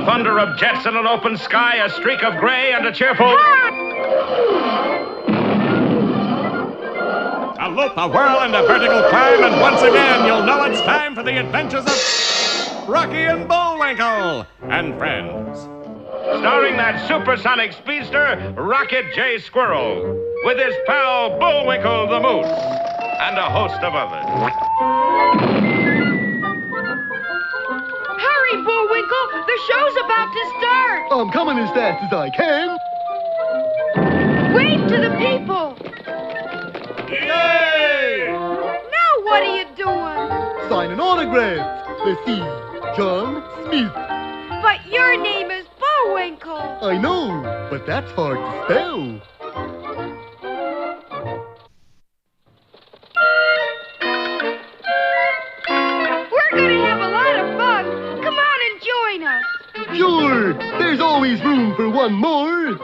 thunder of jets in an open sky, a streak of gray, and a cheerful... A loop, a whirl, and a vertical climb, and once again you'll know it's time for the adventures of Rocky and Bullwinkle and friends. Starring that supersonic speedster, Rocket J. Squirrel, with his pal Bullwinkle the Moose, and a host of others. Hurry, Bullwinkle! The show's about to start! I'm coming as fast as I can. Wave to the people! Yay! Now what are you doing? Signing autographs. Let's see. John Smith. But your name is Bullwinkle! I know, but that's hard to spell. We're gonna have a lot of fun! Come on and join us! Sure, there's always room for one more.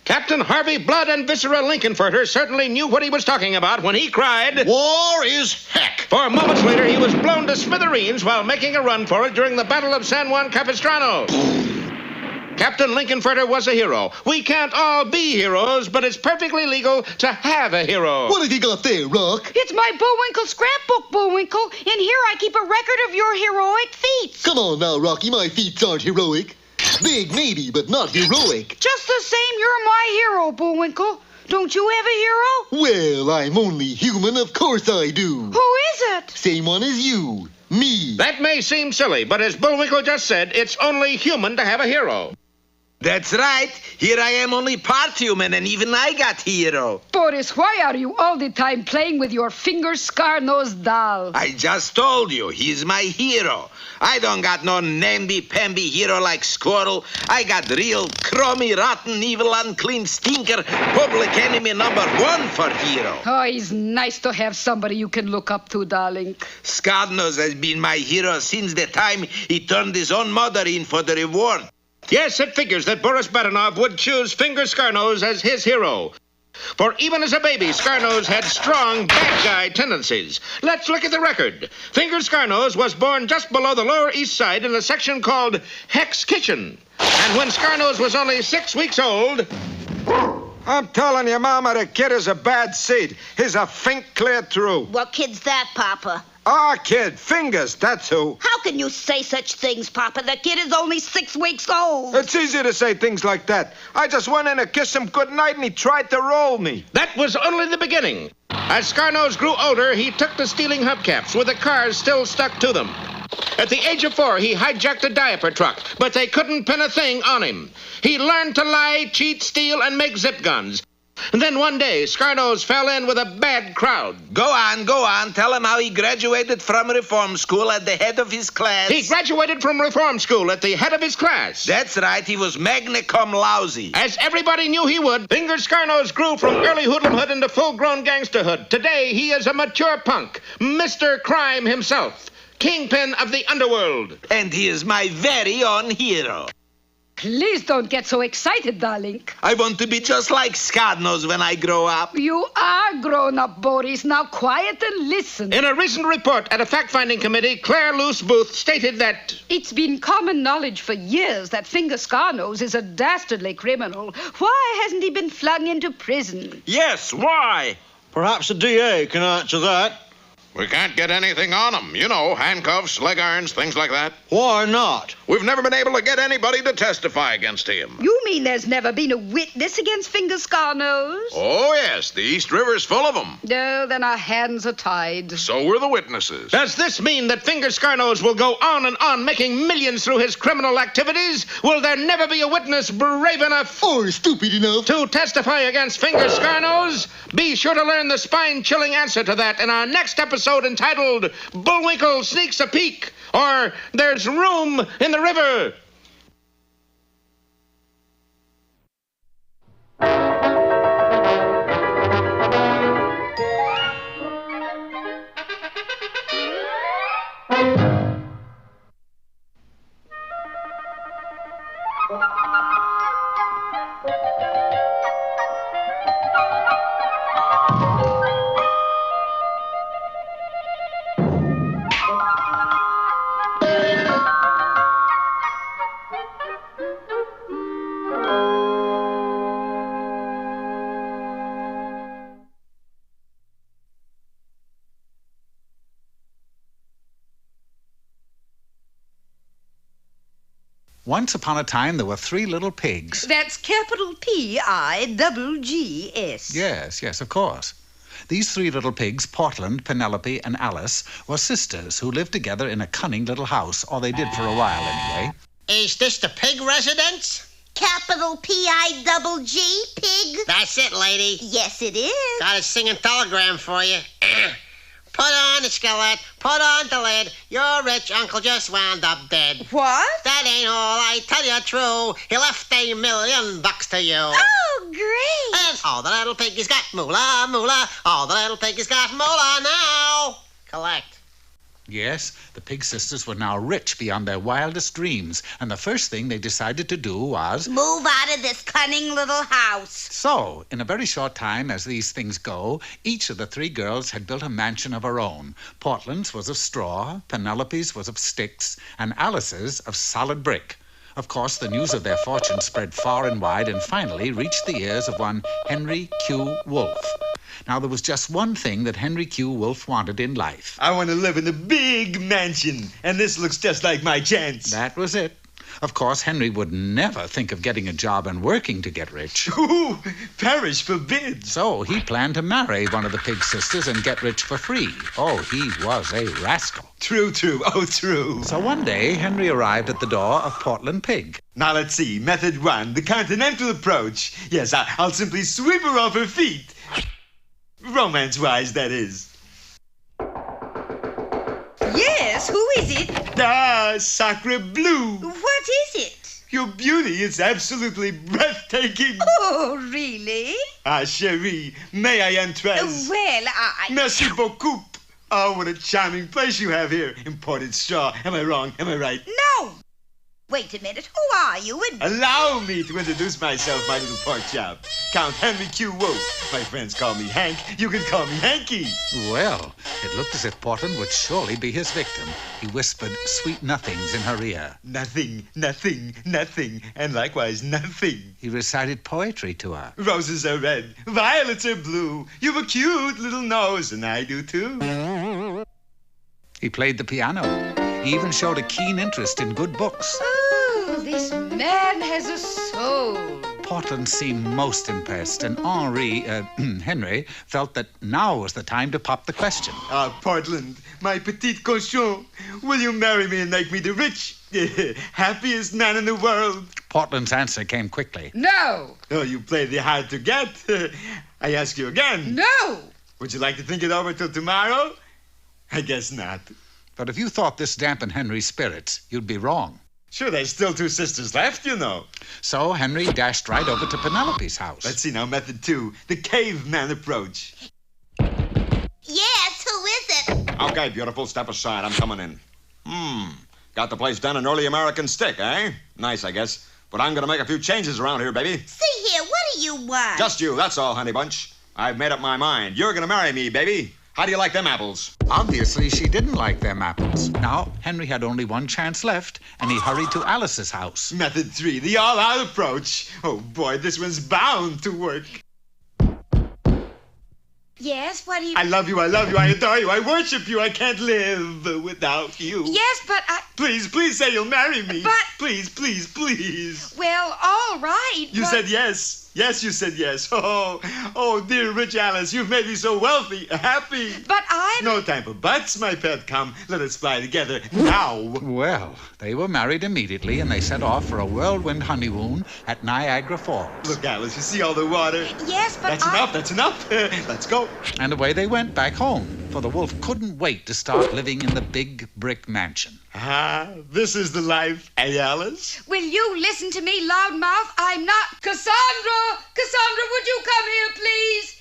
Captain Harvey Blood and Viscera Lincolnfurter certainly knew what he was talking about when he cried, "War is heck!" For moments later, he was blown to smithereens while making a run for it during the Battle of San Juan Capistrano. Captain Lincolnfurter was a hero. We can't all be heroes, but it's perfectly legal to have a hero. What have you got there, Rock? It's my Bullwinkle scrapbook, Bullwinkle. In here I keep a record of your heroic feats. Come on now, Rocky. My feats aren't heroic. Big maybe, but not heroic. Just the same, you're my hero, Bullwinkle. Don't you have a hero? Well, I'm only human, of course I do. Who is it? Same one as you. Me. That may seem silly, but as Bullwinkle just said, it's only human to have a hero. That's right. Here I am only part human, and even I got hero. Boris, why are you all the time playing with your finger scar-nosed doll? I just told you, he's my hero. I don't got no namby-pamby hero like Squirrel. I got real crummy, rotten, evil, unclean stinker, public enemy #1 for hero. Oh, it's nice to have somebody you can look up to, darling. Scarnose has been my hero since the time he turned his own mother in for the reward. Yes, it figures that Boris Badenov would choose Finger Scarnose as his hero. For even as a baby, Scarnose had strong bad guy tendencies. Let's look at the record. Finger Scarnose was born just below the Lower East Side in a section called Heck's Kitchen. And when Scarnose was only 6 weeks old... I'm telling you, Mama, the kid is a bad seed. He's a fink clear through. What kid's that, Papa? Our kid, Fingers, that's who. How can you say such things, Papa? The kid is only 6 weeks old. It's easy to say things like that. I just went in to kiss him goodnight and he tried to roll me. That was only the beginning. As Scarnose grew older, he took to stealing hubcaps with the cars still stuck to them. At the age of 4, he hijacked a diaper truck, but they couldn't pin a thing on him. He learned to lie, cheat, steal, and make zip guns. And then one day, Scarnose fell in with a bad crowd. Go on. Tell him how he graduated from reform school at the head of his class. He graduated from reform school at the head of his class. That's right. He was magna cum laude. As everybody knew he would, Finger Scarnose grew from early hoodlumhood into full-grown gangsterhood. Today, he is a mature punk, Mr. Crime himself, kingpin of the underworld. And he is my very own hero. Please don't get so excited, darling. I want to be just like Scarnose when I grow up. You are grown up, Boris. Now quiet and listen. In a recent report at a fact-finding committee, Claire Louse Booth stated that... It's been common knowledge for years that Finger Scarnose is a dastardly criminal. Why hasn't he been flung into prison? Yes, why? Perhaps the DA can answer that. We can't get anything on him. You know, handcuffs, leg irons, things like that. Why not? We've never been able to get anybody to testify against him. You mean there's never been a witness against Finger Scarnose? Oh, yes. The East River's full of them. No, then our hands are tied. So were the witnesses. Does this mean that Finger Scarnose will go on and on making millions through his criminal activities? Will there never be a witness brave enough or stupid enough to testify against Finger Scarnose? Be sure to learn the spine-chilling answer to that in our next episode episode entitled Bullwinkle Sneaks a Peek, or There's Room in the River. Once upon a time, there were 3 little pigs. That's capital P-I-double-G-S. Yes, of course. These 3 little pigs, Portland, Penelope, and Alice, were sisters who lived together in a cunning little house, or they did for a while anyway. Is this the pig residence? Capital P-I-double-G, pig? That's it, lady. Yes, it is. Got a singing telegram for you. Put on the skillet, put on the lid. Your rich uncle just wound up dead. What? That ain't all, I tell you true. He left $1 million to you. Oh, great. And all the little piggies got moolah, moolah. All the little piggies got moolah now. Collect. Yes, the pig sisters were now rich beyond their wildest dreams, and the first thing they decided to do was... move out of this cunning little house. So, in a very short time, as these things go, each of the 3 girls had built a mansion of her own. Portland's was of straw, Penelope's was of sticks, and Alice's of solid brick. Of course, the news of their fortune spread far and wide and finally reached the ears of one Henry Q. Wolfe. Now, there was just one thing that Henry Q. Wolfe wanted in life. I want to live in a big mansion, and this looks just like my chance. That was it. Of course, Henry would never think of getting a job and working to get rich. Ooh, perish forbid. So he planned to marry one of the pig sisters and get rich for free. Oh, he was a rascal. True, oh, true. So one day, Henry arrived at the door of Portland Pig. Now, let's see. Method 1, the continental approach. Yes, I'll simply sweep her off her feet. Romance-wise, that is. Yes, who is it? Sacre bleu. What is it? Your beauty is absolutely breathtaking. Oh, really? Chérie, may I entrance? Well, Merci beaucoup. Oh, what a charming place you have here. Imported straw. Am I wrong? Am I right? No. Wait a minute. Who are you? Allow me to introduce myself, my little pork chop. Count Henry Q. Wolfe. My friends call me Hank. You can call me Hanky. Well, it looked as if Portland would surely be his victim. He whispered sweet nothings in her ear. Nothing, nothing, nothing, and likewise nothing. He recited poetry to her. Roses are red, violets are blue. You've a cute little nose, and I do too. He played the piano. He even showed a keen interest in good books. Oh, this man has a soul. Portland seemed most impressed, and Henry, felt that now was the time to pop the question. Portland, my petite cochon, will you marry me and make me the rich, happiest man in the world? Portland's answer came quickly. No. Oh, you play the hard to get. I ask you again. No. Would you like to think it over till tomorrow? I guess not. But if you thought this dampened Henry's spirits, you'd be wrong. Sure, there's still 2 sisters left, you know. So Henry dashed right over to Penelope's house. Let's see now, method 2, the caveman approach. Yes, who is it? Okay, beautiful, step aside. I'm coming in. Got the place done in early American stick, eh? Nice, I guess. But I'm gonna make a few changes around here, baby. See here, what do you want? Just you, that's all, honey bunch. I've made up my mind. You're gonna marry me, baby. How do you like them apples? Obviously, she didn't like them apples. Now, Henry had only one chance left, and he hurried to Alice's house. Method 3, the all-out approach. Oh, boy, this one's bound to work. Yes, what do you... I love you, I adore you, I worship you, I can't live without you. Yes, but Please say you'll marry me. But... Please. Well, all right, You said yes. Yes, you said yes. Oh, dear rich Alice, you've made me so wealthy, happy. But I... No time for buts, my pet. Come, let us fly together now. Well, they were married immediately, and they set off for a whirlwind honeymoon at Niagara Falls. Look, Alice, you see all the water? Yes, but That's enough. Let's go. And away they went back home. for the wolf couldn't wait to start living in the big brick mansion. Ah, this is the life, eh, Alice? Will you listen to me, loudmouth? I'm not... Cassandra! Cassandra, would you come here, please?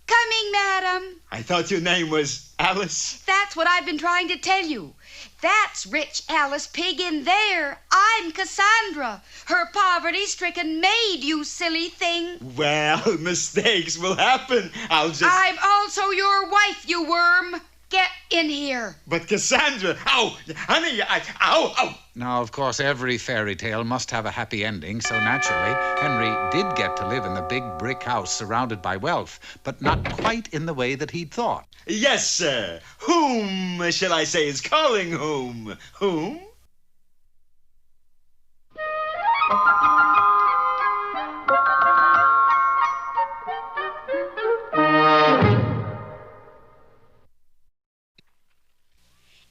Coming, madam. I thought your name was Alice. That's what I've been trying to tell you. That's rich Alice Pig in there. I'm Cassandra, her poverty-stricken maid, you silly thing. Well, mistakes will happen. I'm also your wife, you worm. Get in here. But Cassandra, ow, honey, ow. Now, of course, every fairy tale must have a happy ending, so naturally, Henry did get to live in the big brick house surrounded by wealth, but not quite in the way that he'd thought. Yes, sir. Whom shall I say is calling home? Whom?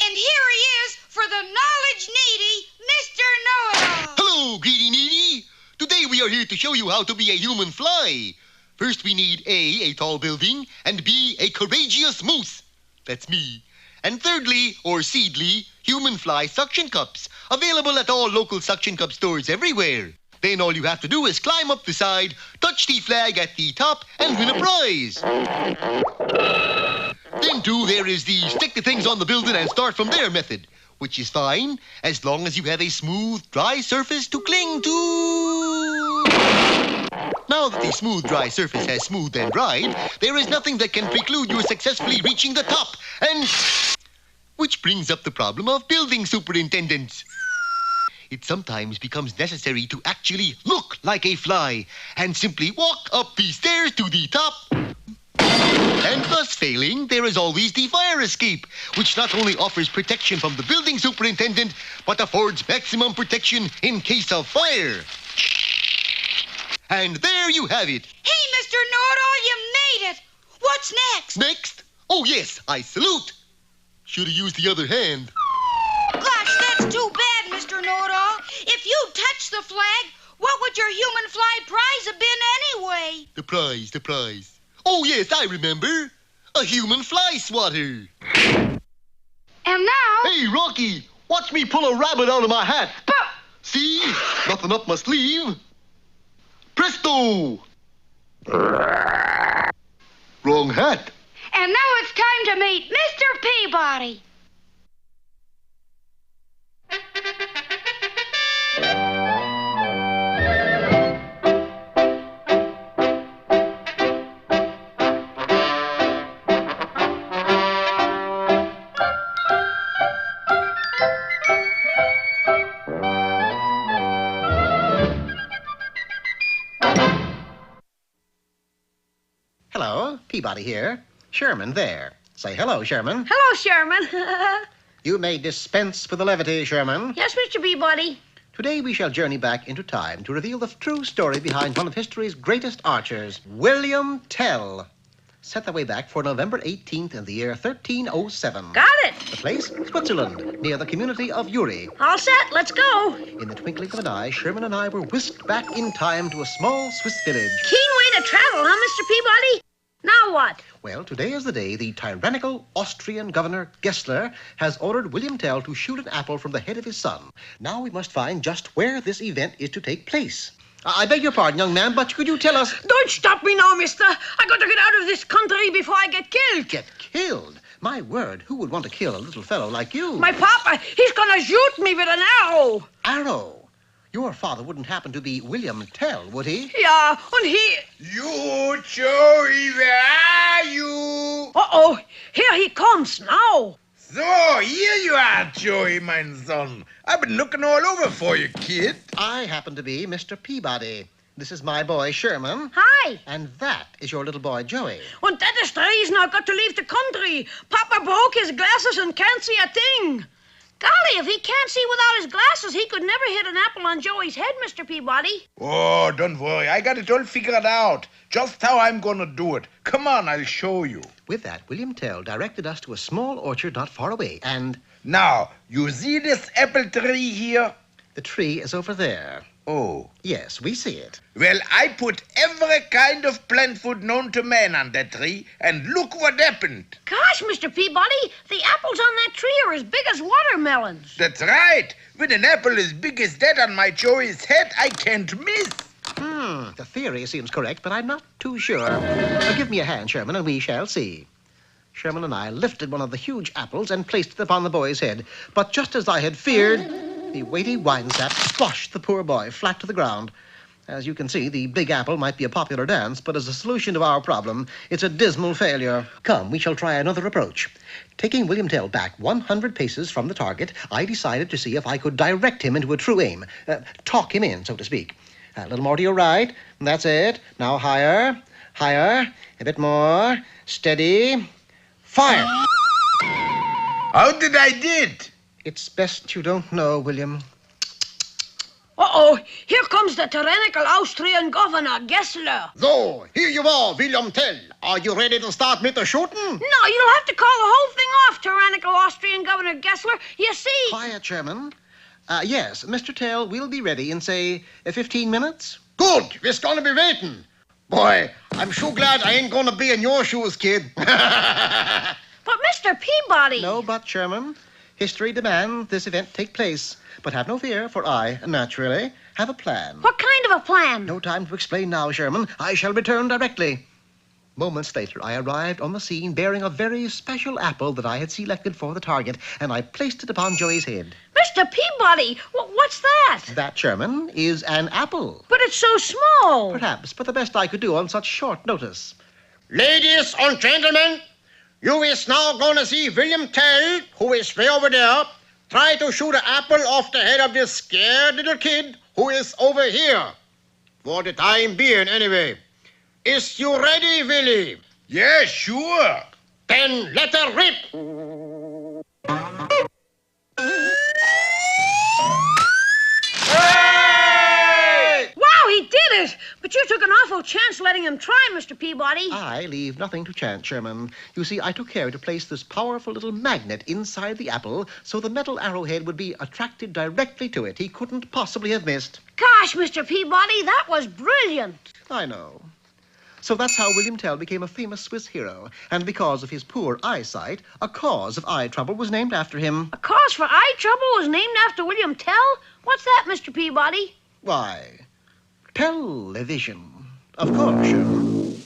And here he is for the knowledge-needy Mr. Know-it-all. Hello, greedy needy. Today we are here to show you how to be a human fly. First we need A tall building, and B, a courageous moose. That's me. And thirdly, or seedly, human fly suction cups. Available at all local suction cup stores everywhere. Then all you have to do is climb up the side, touch the flag at the top, and win a prize. Then too, there is the stick the things on the building and start from there method, which is fine as long as you have a smooth, dry surface to cling to. Now that the smooth, dry surface has smoothed and dried, there is nothing that can preclude your successfully reaching the top, and... which brings up the problem of building superintendents. It sometimes becomes necessary to actually look like a fly and simply walk up the stairs to the top. And thus failing, there is always the fire escape, which not only offers protection from the building superintendent, but affords maximum protection in case of fire. And there you have it. Hey, Mr. Know-it-all, you made it. What's next? Next? Oh, yes, I salute. Should have used the other hand. Gosh, that's too bad, Mr. Know-it-all. If you touched the flag, what would your human fly prize have been anyway? The prize. Oh, yes, I remember. A human fly swatter. And now... Hey, Rocky, watch me pull a rabbit out of my hat. But... See? Nothing up my sleeve. Presto! Wrong hat. And now it's time to meet Mr. Peabody. Hello, Peabody here. Sherman there. Say hello, Sherman. Hello, Sherman. You may dispense with the levity, Sherman. Yes, Mr. Peabody. Today we shall journey back into time to reveal the true story behind one of history's greatest archers, William Tell. Set the way back for November 18th in the year 1307. Got it. The place, Switzerland, near the community of Uri. All set. Let's go. In the twinkling of an eye, Sherman and I were whisked back in time to a small Swiss village. Keen way to travel, huh, Mr. Peabody? Now what? Well, today is the day the tyrannical Austrian governor, Gessler, has ordered William Tell to shoot an apple from the head of his son. Now we must find just where this event is to take place. I beg your pardon, young man, but could you tell us... Don't stop me now, mister. I got to get out of this country before I get killed. Get killed? My word, who would want to kill a little fellow like you? My papa, he's gonna shoot me with an arrow. Arrow? Your father wouldn't happen to be William Tell, would he? Yeah, and he... You, Joey, where are you? Uh-oh, here he comes now. So, here you are, Joey, my son. I've been looking all over for you, kid. I happen to be Mr. Peabody. This is my boy, Sherman. Hi. And that is your little boy, Joey. And that is the reason I got to leave the country. Papa broke his glasses and can't see a thing. Golly, if he can't see without his glasses, he could never hit an apple on Joey's head, Mr. Peabody. Oh, don't worry. I got it all figured out. Just how I'm gonna do it. Come on, I'll show you. With that, William Tell directed us to a small orchard not far away, and... Now, you see this apple tree here? The tree is over there. Oh. Yes, we see it. Well, I put every kind of plant food known to man on that tree, and look what happened. Gosh, Mr. Peabody, the apples on that tree are as big as watermelons. That's right. With an apple as big as that on my Joey's head, I can't miss. The theory seems correct, but I'm not too sure. Now, give me a hand, Sherman, and we shall see. Sherman and I lifted one of the huge apples and placed it upon the boy's head. But just as I had feared, the weighty winesap squashed the poor boy flat to the ground. As you can see, the big apple might be a popular dance, but as a solution to our problem, it's a dismal failure. Come, we shall try another approach. Taking William Tell back 100 paces from the target, I decided to see if I could direct him into a true aim. Talk him in, so to speak. A little more to your right. That's it. Now higher, higher, a bit more. Steady. Fire! How did I did? It's best you don't know, William. Uh-oh, here comes the tyrannical Austrian governor, Gessler. So, here you are, William Tell. Are you ready to start with the shooting? No, you'll have to call the whole thing off, tyrannical Austrian governor Gessler. You see... Quiet, Sherman. Yes, Mr. Tell, we'll be ready in, say, 15 minutes. Good. We're gonna be waiting. Boy, I'm so glad I ain't gonna be in your shoes, kid. But Mr. Peabody... No, but, Sherman, history demands this event take place. But have no fear, for I, naturally, have a plan. What kind of a plan? No time to explain now, Sherman. I shall return directly. Moments later, I arrived on the scene bearing a very special apple that I had selected for the target, and I placed it upon Joey's head. Mr. Peabody, what's that? That, Sherman, is an apple. But it's so small. Perhaps, but the best I could do on such short notice. Ladies and gentlemen, you is now gonna see William Tell, who is way over there, try to shoot an apple off the head of this scared little kid who is over here. For the time being, anyway. Is you ready, Willie? Yeah, sure. Then let her rip. Hey! Wow, he did it! But you took an awful chance letting him try, Mr. Peabody. I leave nothing to chance, Sherman. You see, I took care to place this powerful little magnet inside the apple so the metal arrowhead would be attracted directly to it. He couldn't possibly have missed. Gosh, Mr. Peabody, that was brilliant. I know. So that's how William Tell became a famous Swiss hero. And because of his poor eyesight, a cause of eye trouble was named after him. A cause for eye trouble was named after William Tell? What's that, Mr. Peabody? Why, television. Of course, Sherman.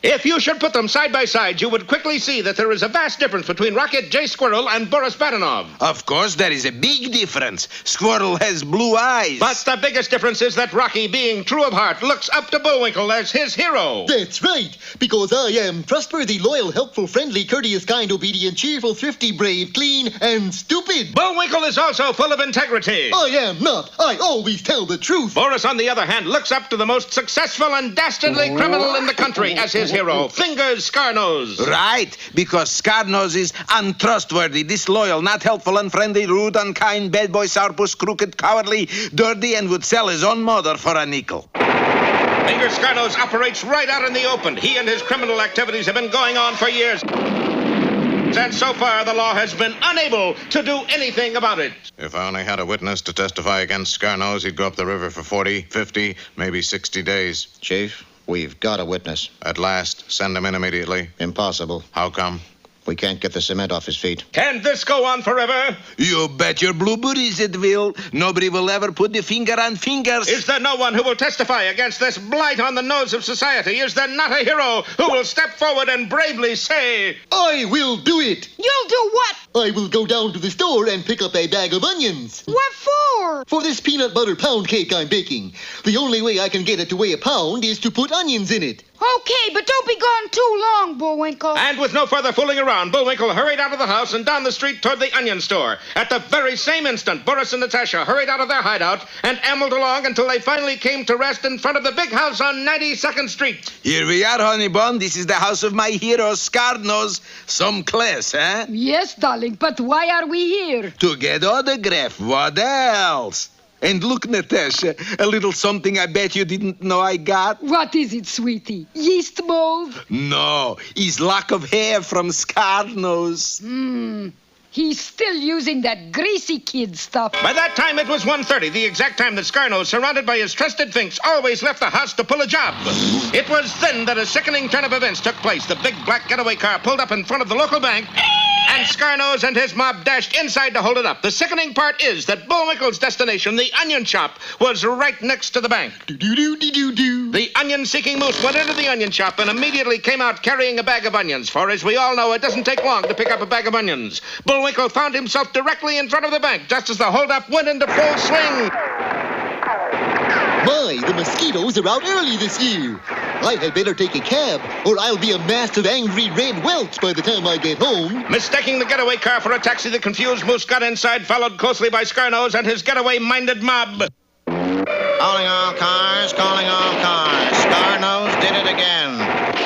If you should put them side by side, you would quickly see that there is a vast difference between Rocket J. Squirrel and Boris Badenov. Of course, there is a big difference. Squirrel has blue eyes. But the biggest difference is that Rocky, being true of heart, looks up to Bullwinkle as his hero. That's right, because I am trustworthy, loyal, helpful, friendly, courteous, kind, obedient, cheerful, thrifty, brave, clean, and stupid. Bullwinkle is also full of integrity. I am not. I always tell the truth. Boris, on the other hand, looks up to the most successful and dastardly criminal in the country as his hero, Fingers Scarnose. Right, because Scarnose is untrustworthy, disloyal, not helpful, unfriendly, rude, unkind, bad boy, sourpuss, crooked, cowardly, dirty, and would sell his own mother for a nickel. Fingers Scarnose operates right out in the open. He and his criminal activities have been going on for years. And so far, the law has been unable to do anything about it. If I only had a witness to testify against Scarnose, he'd go up the river for 40, 50, maybe 60 days. Chief, we've got a witness. At last. Send him in immediately. Impossible. How come? We can't get the cement off his feet. Can this go on forever? You bet your blue booties it will. Nobody will ever put the finger on fingers. Is there no one who will testify against this blight on the nose of society? Is there not a hero who will step forward and bravely say, I will do it. You'll do what? I will go down to the store and pick up a bag of onions. What for? For this peanut butter pound cake I'm baking. The only way I can get it to weigh a pound is to put onions in it. Okay, but don't be gone too long, Bullwinkle. And with no further fooling around, Bullwinkle hurried out of the house and down the street toward the onion store. At the very same instant, Boris and Natasha hurried out of their hideout and ambled along until they finally came to rest in front of the big house on 92nd Street. Here we are, honey bun. This is the house of my hero, Scarnose. Some class, huh? Yes, darling, but why are we here? To get autograph. What else? And look, Natasha, a little something I bet you didn't know I got. What is it, sweetie? Yeast mold? No, his lock of hair from Scarnose. He's still using that greasy kid stuff. By that time, it was 1:30, the exact time that Scarnose, surrounded by his trusted finks, always left the house to pull a job. It was then that a sickening turn of events took place. The big black getaway car pulled up in front of the local bank, and Scarnose and his mob dashed inside to hold it up. The sickening part is that Bullwinkle's destination, the onion shop, was right next to the bank. The onion-seeking moose went into the onion shop and immediately came out carrying a bag of onions, for as we all know, it doesn't take long to pick up a bag of onions. Bullwinkle found himself directly in front of the bank just as the holdup went into full swing. My, the mosquitoes are out early this year. I had better take a cab, or I'll be a mass of angry red welts by the time I get home. Mistaking the getaway car for a taxi, the confused moose got inside, followed closely by Scarnose and his getaway-minded mob. Calling all cars, calling all cars. Scarnose did it again.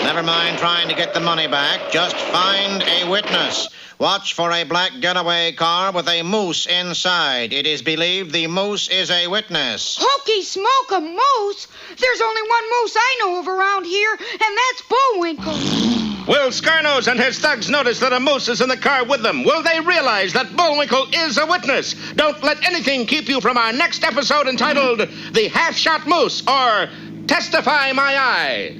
Never mind trying to get the money back. Just find a witness. Watch for a black getaway car with a moose inside. It is believed the moose is a witness. Hokey smoke, a moose? There's only one moose I know of around here, and that's Bullwinkle. Will Scarnose and his thugs notice that a moose is in the car with them? Will they realize that Bullwinkle is a witness? Don't let anything keep you from our next episode entitled The Half-Shot Moose, or Testify My Eye.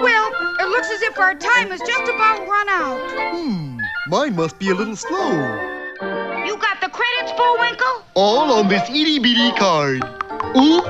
Well, it looks as if our time is just about run out. Mine must be a little slow. You got the credits, Bullwinkle? All on this itty-bitty card. Oop.